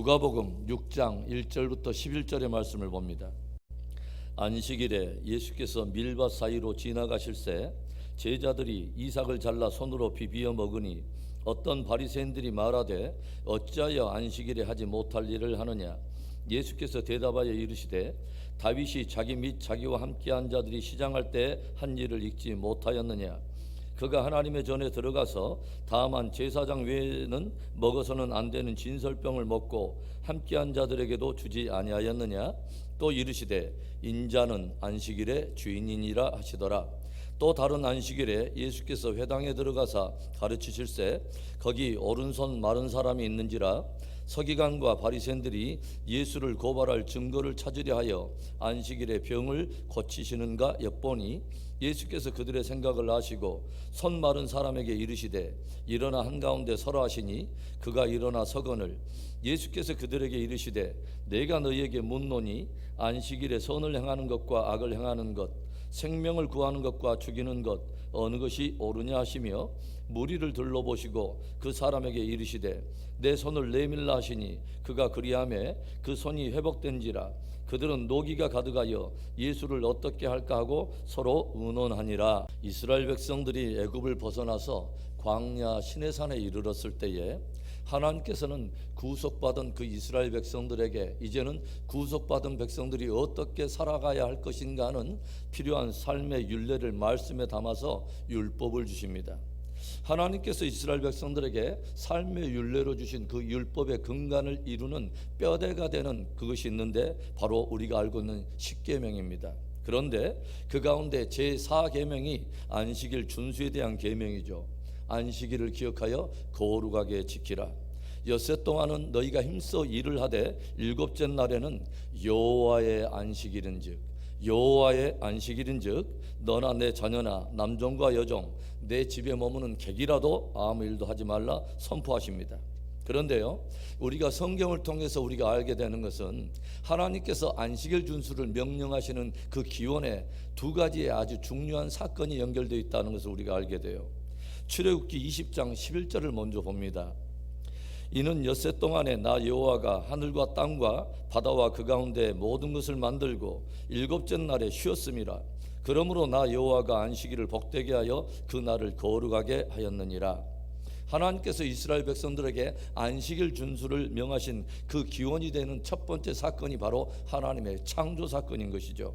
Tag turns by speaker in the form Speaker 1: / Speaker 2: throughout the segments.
Speaker 1: 누가복음 6장 1절부터 11절의 말씀을 봅니다. 안식일에 예수께서 밀밭 사이로 지나가실새 제자들이 이삭을 잘라 손으로 비비어 먹으니 어떤 바리새인들이 말하되 어찌하여 안식일에 하지 못할 일을 하느냐. 예수께서 대답하여 이르시되 다윗이 자기 및 자기와 함께한 자들이 시장할 때 한 일을 읽지 못하였느냐. 그가 하나님의 전에 들어가서 다만 제사장 외에는 먹어서는 안 되는 진설병을 먹고 함께한 자들에게도 주지 아니하였느냐. 또 이르시되 인자는 안식일의 주인이니라 하시더라. 또 다른 안식일에 예수께서 회당에 들어가사 가르치실새 거기 오른손 마른 사람이 있는지라. 서기관과 바리새인들이 예수를 고발할 증거를 찾으려 하여 안식일에 병을 고치시는가 엿보니 예수께서 그들의 생각을 아시고 손 마른 사람에게 이르시되 일어나 한가운데 서라 하시니 그가 일어나 서거늘. 예수께서 그들에게 이르시되 내가 너희에게 묻노니 안식일에 선을 행하는 것과 악을 행하는 것, 생명을 구하는 것과 죽이는 것 어느 것이 옳으냐 하시며 무리를 둘러보시고 그 사람에게 이르시되 내 손을 내밀라 하시니 그가 그리하매 그 손이 회복된지라. 그들은 노기가 가득하여 예수를 어떻게 할까 하고 서로 의논하니라. 이스라엘 백성들이 애굽을 벗어나서 광야 시내산에 이르렀을 때에 하나님께서는 구속받은 그 이스라엘 백성들에게 이제는 구속받은 백성들이 어떻게 살아가야 할 것인가 하는 필요한 삶의 율례를 말씀에 담아서 율법을 주십니다. 하나님께서 이스라엘 백성들에게 삶의 율례로 주신 그 율법의 근간을 이루는 뼈대가 되는 그것이 있는데 바로 우리가 알고 있는 십계명입니다. 그런데 그 가운데 제4계명이 안식일 준수에 대한 계명이죠. 안식일을 기억하여 거룩하게 지키라. 엿새 동안은 너희가 힘써 일을 하되 일곱째 날에는 여호와의 안식일인즉 여호와의 안식일인즉 너나 내 자녀나 남종과 여종 내 집에 머무는 객이라도 아무 일도 하지 말라 선포하십니다. 그런데요, 우리가 성경을 통해서 우리가 알게 되는 것은 하나님께서 안식일 준수를 명령하시는 그 기원에 두 가지의 아주 중요한 사건이 연결되어 있다는 것을 우리가 알게 돼요. 출애굽기 20장 11절을 먼저 봅니다. 이는 엿새 동안에 나 여호와가 하늘과 땅과 바다와 그 가운데 모든 것을 만들고 일곱째 날에 쉬었음이라. 그러므로 나 여호와가 안식일을 복되게 하여 그 날을 거룩하게 하였느니라. 하나님께서 이스라엘 백성들에게 안식일 준수를 명하신 그 기원이 되는 첫 번째 사건이 바로 하나님의 창조 사건인 것이죠.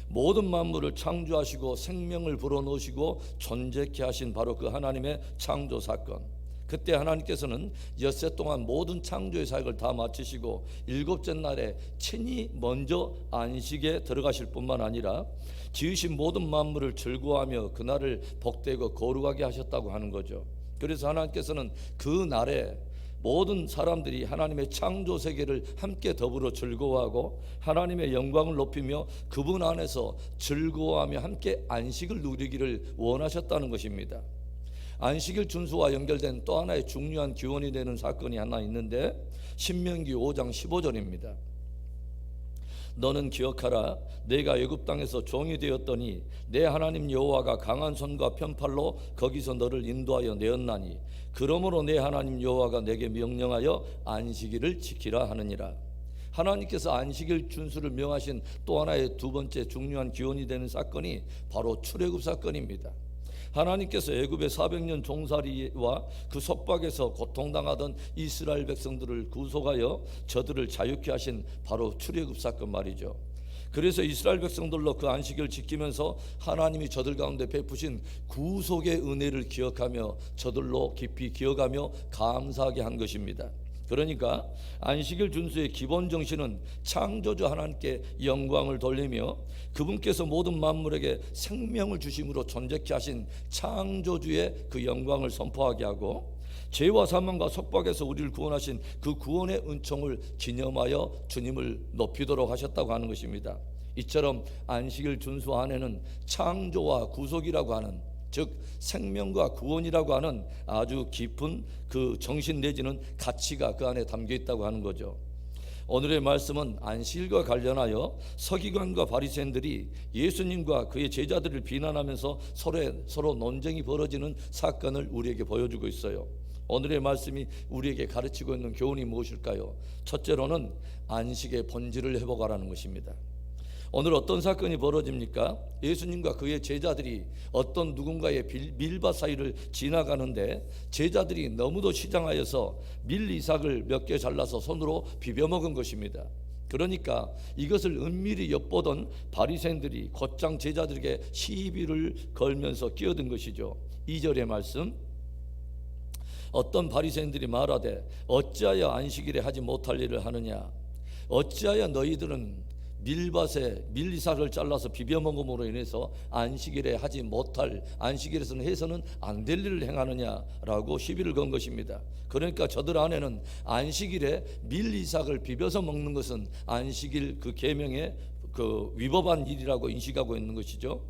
Speaker 1: 모든 만물을 창조하시고 생명을 불어넣으시고 존재케 하신 바로 그 하나님의 창조 사건. 그때 하나님께서는 엿새 동안 모든 창조의 사역을 다 마치시고 일곱째 날에 친히 먼저 안식에 들어가실 뿐만 아니라 지으신 모든 만물을 즐거워하며 그날을 복되고 거룩하게 하셨다고 하는 거죠. 그래서 하나님께서는 그 날에 모든 사람들이 하나님의 창조 세계를 함께 더불어 즐거워하고 하나님의 영광을 높이며 그분 안에서 즐거워하며 함께 안식을 누리기를 원하셨다는 것입니다. 안식일 준수와 연결된 또 하나의 중요한 기원이 되는 사건이 하나 있는데 신명기 5장 15절입니다. 너는 기억하라. 내가 애굽 땅에서 종이 되었더니 내 하나님 여호와가 강한 손과 편팔로 거기서 너를 인도하여 내었나니 그러므로 내 하나님 여호와가 내게 명령하여 안식일을 지키라 하느니라. 하나님께서 안식일 준수를 명하신 또 하나의 두 번째 중요한 기원이 되는 사건이 바로 출애굽 사건입니다. 하나님께서 애굽의 400년 종살이와 그 속박에서 고통당하던 이스라엘 백성들을 구속하여 저들을 자유케 하신 바로 출애굽 사건 말이죠. 그래서 이스라엘 백성들로 그 안식일을 지키면서 하나님이 저들 가운데 베푸신 구속의 은혜를 기억하며 저들로 깊이 기억하며 감사하게 한 것입니다. 그러니까 안식일 준수의 기본 정신은 창조주 하나님께 영광을 돌리며 그분께서 모든 만물에게 생명을 주심으로 존재케 하신 창조주의 그 영광을 선포하게 하고 죄와 사망과 속박에서 우리를 구원하신 그 구원의 은총을 기념하여 주님을 높이도록 하셨다고 하는 것입니다. 이처럼 안식일 준수 안에는 창조와 구속이라고 하는 즉 생명과 구원이라고 하는 아주 깊은 그 정신 내지는 가치가 그 안에 담겨 있다고 하는 거죠. 오늘의 말씀은 안식일과 관련하여 서기관과 바리새인들이 예수님과 그의 제자들을 비난하면서 서로 논쟁이 벌어지는 사건을 우리에게 보여주고 있어요. 오늘의 말씀이 우리에게 가르치고 있는 교훈이 무엇일까요? 첫째로는 안식의 본질을 회복하라는 것입니다. 오늘 어떤 사건이 벌어집니까? 예수님과 그의 제자들이 어떤 누군가의 밀밭 사이를 지나가는데 제자들이 너무도 시장하여서 밀 이삭을 몇 개 잘라서 손으로 비벼 먹은 것입니다. 그러니까 이것을 은밀히 엿보던 바리새인들이 곧장 제자들에게 시비를 걸면서 끼어든 것이죠. 2절의 말씀, 어떤 바리새인들이 말하되 어찌하여 안식일에 하지 못할 일을 하느냐? 어찌하여 너희들은 밀밭에 밀이삭을 잘라서 비벼 먹음으로 인해서 안식일에 하지 못할, 안식일에서는 해서는 안 될 일을 행하느냐라고 시비를 건 것입니다. 그러니까 저들 안에는 안식일에 밀이삭을 비벼서 먹는 것은 안식일 그 계명에 그 위법한 일이라고 인식하고 있는 것이죠.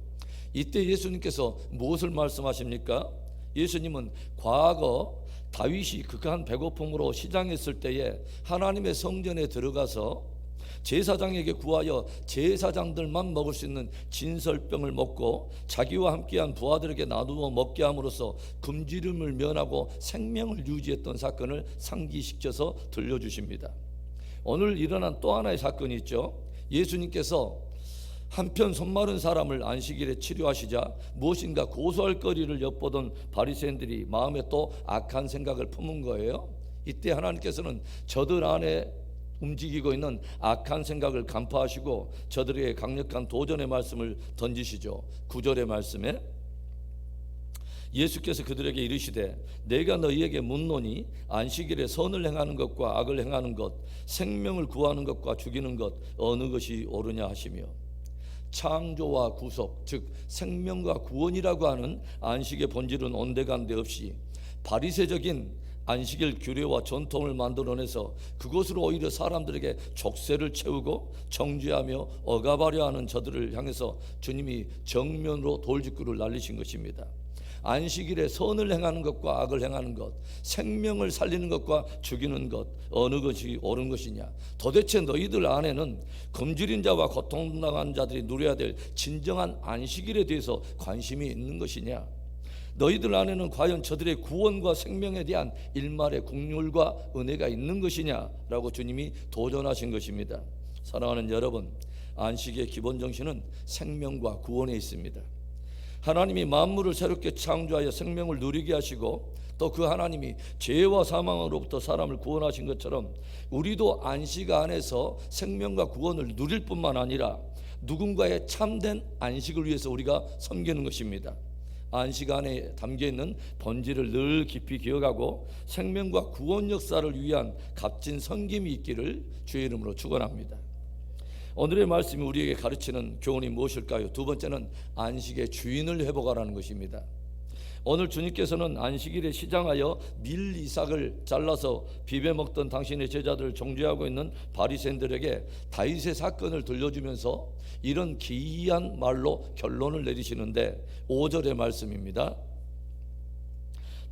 Speaker 1: 이때 예수님께서 무엇을 말씀하십니까? 예수님은 과거 다윗이 극한 배고픔으로 시장했을 때에 하나님의 성전에 들어가서 제사장에게 구하여 제사장들만 먹을 수 있는 진설병을 먹고 자기와 함께한 부하들에게 나누어 먹게 함으로써 금지름을 면하고 생명을 유지했던 사건을 상기시켜서 들려주십니다. 오늘 일어난 또 하나의 사건이 있죠. 예수님께서 한편 손마른 사람을 안식일에 치료하시자 무엇인가 고소할 거리를 엿보던 바리새인들이 마음에 또 악한 생각을 품은 거예요. 이때 하나님께서는 저들 안에 움직이고 있는 악한 생각을 간파하시고 저들에게 강력한 도전의 말씀을 던지시죠. 9절의 말씀에 예수께서 그들에게 이르시되 내가 너희에게 묻노니 안식일에 선을 행하는 것과 악을 행하는 것, 생명을 구하는 것과 죽이는 것 어느 것이 옳으냐 하시며, 창조와 구속, 즉 생명과 구원이라고 하는 안식의 본질은 온데간데 없이 바리새적인 안식일 규례와 전통을 만들어내서 그것으로 오히려 사람들에게 족쇄를 채우고 정죄하며 억압하려 하는 저들을 향해서 주님이 정면으로 돌직구를 날리신 것입니다. 안식일에 선을 행하는 것과 악을 행하는 것, 생명을 살리는 것과 죽이는 것 어느 것이 옳은 것이냐? 도대체 너희들 안에는 굶주린 자와 고통당한 자들이 누려야 될 진정한 안식일에 대해서 관심이 있는 것이냐? 너희들 안에는 과연 저들의 구원과 생명에 대한 일말의 긍휼과 은혜가 있는 것이냐라고 주님이 도전하신 것입니다. 사랑하는 여러분, 안식의 기본 정신은 생명과 구원에 있습니다. 하나님이 만물을 새롭게 창조하여 생명을 누리게 하시고 또 그 하나님이 죄와 사망으로부터 사람을 구원하신 것처럼 우리도 안식 안에서 생명과 구원을 누릴 뿐만 아니라 누군가의 참된 안식을 위해서 우리가 섬기는 것입니다. 안식 안에 담겨있는 본질을 늘 깊이 기억하고 생명과 구원 역사를 위한 값진 섬김이 있기를 주의 이름으로 축원합니다. 오늘의 말씀이 우리에게 가르치는 교훈이 무엇일까요? 두 번째는 안식의 주인을 회복하라는 것입니다. 오늘 주님께서는 안식일에 시장하여 밀 이삭을 잘라서 비벼 먹던 당신의 제자들을 정죄하고 있는 바리새인들에게 다윗의 사건을 들려주면서 이런 기이한 말로 결론을 내리시는데 5절의 말씀입니다.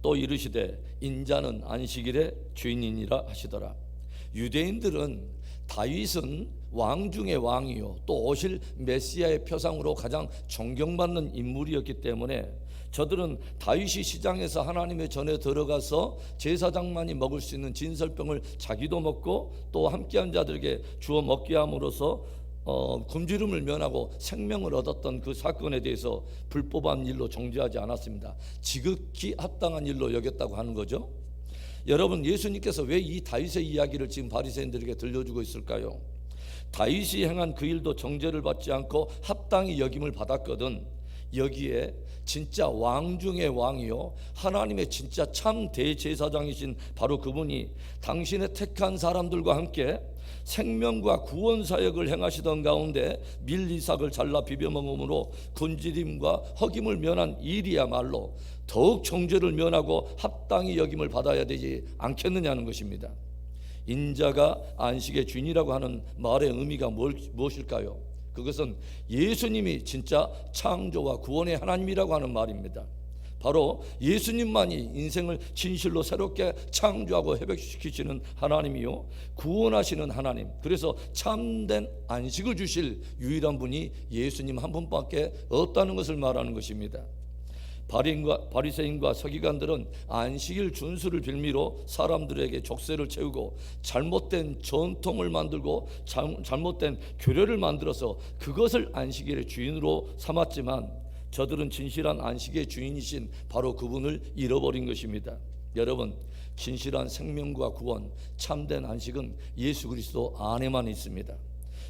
Speaker 1: 또 이르시되 인자는 안식일의 주인이니라 하시더라. 유대인들은 다윗은 왕 중의 왕이요 또 오실 메시아의 표상으로 가장 존경받는 인물이었기 때문에 저들은 다윗이 시장에서 하나님의 전에 들어가서 제사장만이 먹을 수 있는 진설병을 자기도 먹고 또 함께한 자들에게 주어 먹게 함으로써 굶주림을 면하고 생명을 얻었던 그 사건에 대해서 불법한 일로 정죄하지 않았습니다. 지극히 합당한 일로 여겼다고 하는 거죠. 여러분, 예수님께서 왜 이 다윗의 이야기를 지금 바리새인들에게 들려주고 있을까요? 다윗이 행한 그 일도 정죄를 받지 않고 합당히 여김을 받았거든. 여기에 진짜 왕 중의 왕이요 하나님의 진짜 참 대제사장이신 바로 그분이 당신의 택한 사람들과 함께 생명과 구원 사역을 행하시던 가운데 밀 이삭을 잘라 비벼 먹음으로 굶주림과 허김을 면한 일이야말로 더욱 정죄를 면하고 합당히 여김을 받아야 되지 않겠느냐는 것입니다. 인자가 안식의 주인이라고 하는 말의 의미가 무엇일까요? 그것은 예수님이 진짜 창조와 구원의 하나님이라고 하는 말입니다. 바로 예수님만이 인생을 진실로 새롭게 창조하고 회복시키시는 하나님이요 구원하시는 하나님, 그래서 참된 안식을 주실 유일한 분이 예수님 한 분밖에 없다는 것을 말하는 것입니다. 바리새인과 서기관들은 안식일 준수를 빌미로 사람들에게 족쇄를 채우고 잘못된 전통을 만들고 잘못된 규례를 만들어서 그것을 안식일의 주인으로 삼았지만 저들은 진실한 안식의 주인이신 바로 그분을 잃어버린 것입니다. 여러분, 진실한 생명과 구원, 참된 안식은 예수 그리스도 안에만 있습니다.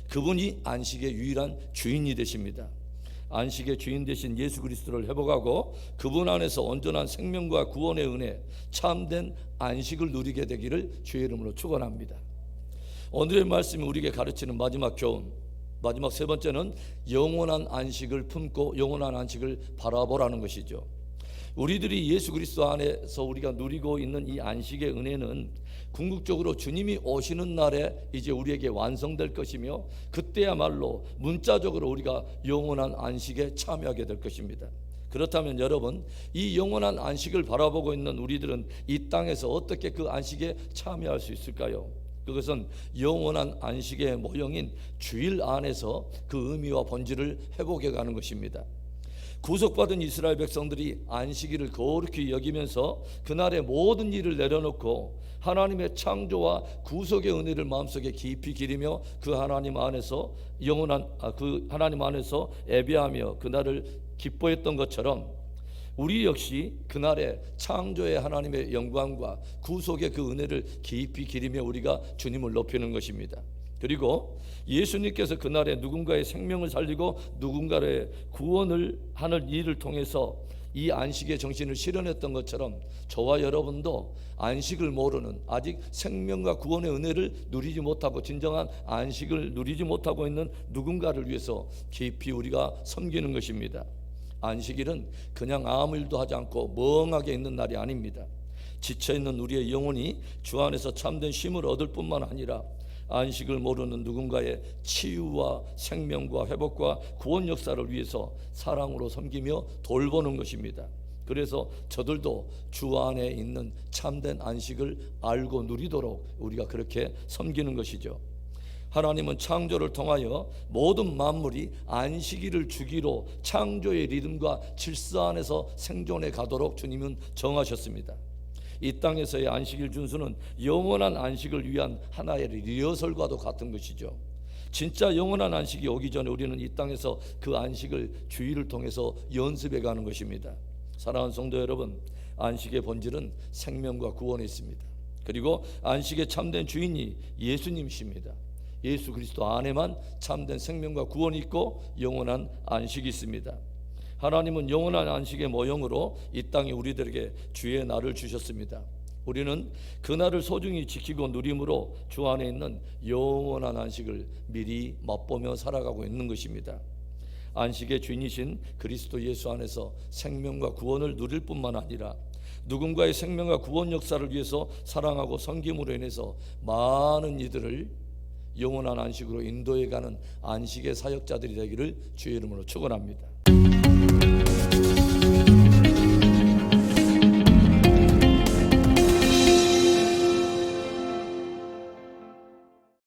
Speaker 1: 그분이 안식의 유일한 주인이 되십니다. 안식의 주인 되신 예수 그리스도를 회복하고 그분 안에서 온전한 생명과 구원의 은혜, 참된 안식을 누리게 되기를 주의 이름으로 축원합니다. 오늘의 말씀이 우리에게 가르치는 마지막 교훈, 마지막 세 번째는 영원한 안식을 품고 영원한 안식을 바라보라는 것이죠. 우리들이 예수 그리스도 안에서 우리가 누리고 있는 이 안식의 은혜는 궁극적으로 주님이 오시는 날에 이제 우리에게 완성될 것이며 그때야말로 문자적으로 우리가 영원한 안식에 참여하게 될 것입니다. 그렇다면 여러분, 이 영원한 안식을 바라보고 있는 우리들은 이 땅에서 어떻게 그 안식에 참여할 수 있을까요? 그것은 영원한 안식의 모형인 주일 안에서 그 의미와 본질을 회복해 가는 것입니다. 구속받은 이스라엘 백성들이 안식일을 거룩히 여기면서 그날의 모든 일을 내려놓고 하나님의 창조와 구속의 은혜를 마음속에 깊이 기리며 그 하나님 안에서 하나님 안에서 예배하며 그날을 기뻐했던 것처럼 우리 역시 그날의 창조의 하나님의 영광과 구속의 그 은혜를 깊이 기리며 우리가 주님을 높이는 것입니다. 그리고 예수님께서 그날에 누군가의 생명을 살리고 누군가의 구원을 하는 일을 통해서 이 안식의 정신을 실현했던 것처럼 저와 여러분도 안식을 모르는, 아직 생명과 구원의 은혜를 누리지 못하고 진정한 안식을 누리지 못하고 있는 누군가를 위해서 깊이 우리가 섬기는 것입니다. 안식일은 그냥 아무 일도 하지 않고 멍하게 있는 날이 아닙니다. 지쳐있는 우리의 영혼이 주 안에서 참된 쉼을 얻을 뿐만 아니라 안식을 모르는 누군가의 치유와 생명과 회복과 구원 역사를 위해서 사랑으로 섬기며 돌보는 것입니다. 그래서 저들도 주 안에 있는 참된 안식을 알고 누리도록 우리가 그렇게 섬기는 것이죠. 하나님은 창조를 통하여 모든 만물이 안식일을 주기로 창조의 리듬과 질서 안에서 생존해 가도록 주님은 정하셨습니다. 이 땅에서의 안식일 준수는 영원한 안식을 위한 하나의 리허설과도 같은 것이죠. 진짜 영원한 안식이 오기 전에 우리는 이 땅에서 그 안식을 주일을 통해서 연습해 가는 것입니다. 사랑하는 성도 여러분, 안식의 본질은 생명과 구원에 있습니다. 그리고 안식의 참된 주인이 예수님이십니다. 예수 그리스도 안에만 참된 생명과 구원이 있고 영원한 안식이 있습니다. 하나님은 영원한 안식의 모형으로 이 땅에 우리들에게 주의 날을 주셨습니다. 우리는 그 날을 소중히 지키고 누림으로 주 안에 있는 영원한 안식을 미리 맛보며 살아가고 있는 것입니다. 안식의 주인이신 그리스도 예수 안에서 생명과 구원을 누릴 뿐만 아니라 누군가의 생명과 구원 역사를 위해서 사랑하고 섬김으로 인해서 많은 이들을 영원한 안식으로 인도해가는 안식의 사역자들이 되기를 주의 이름으로 축원합니다.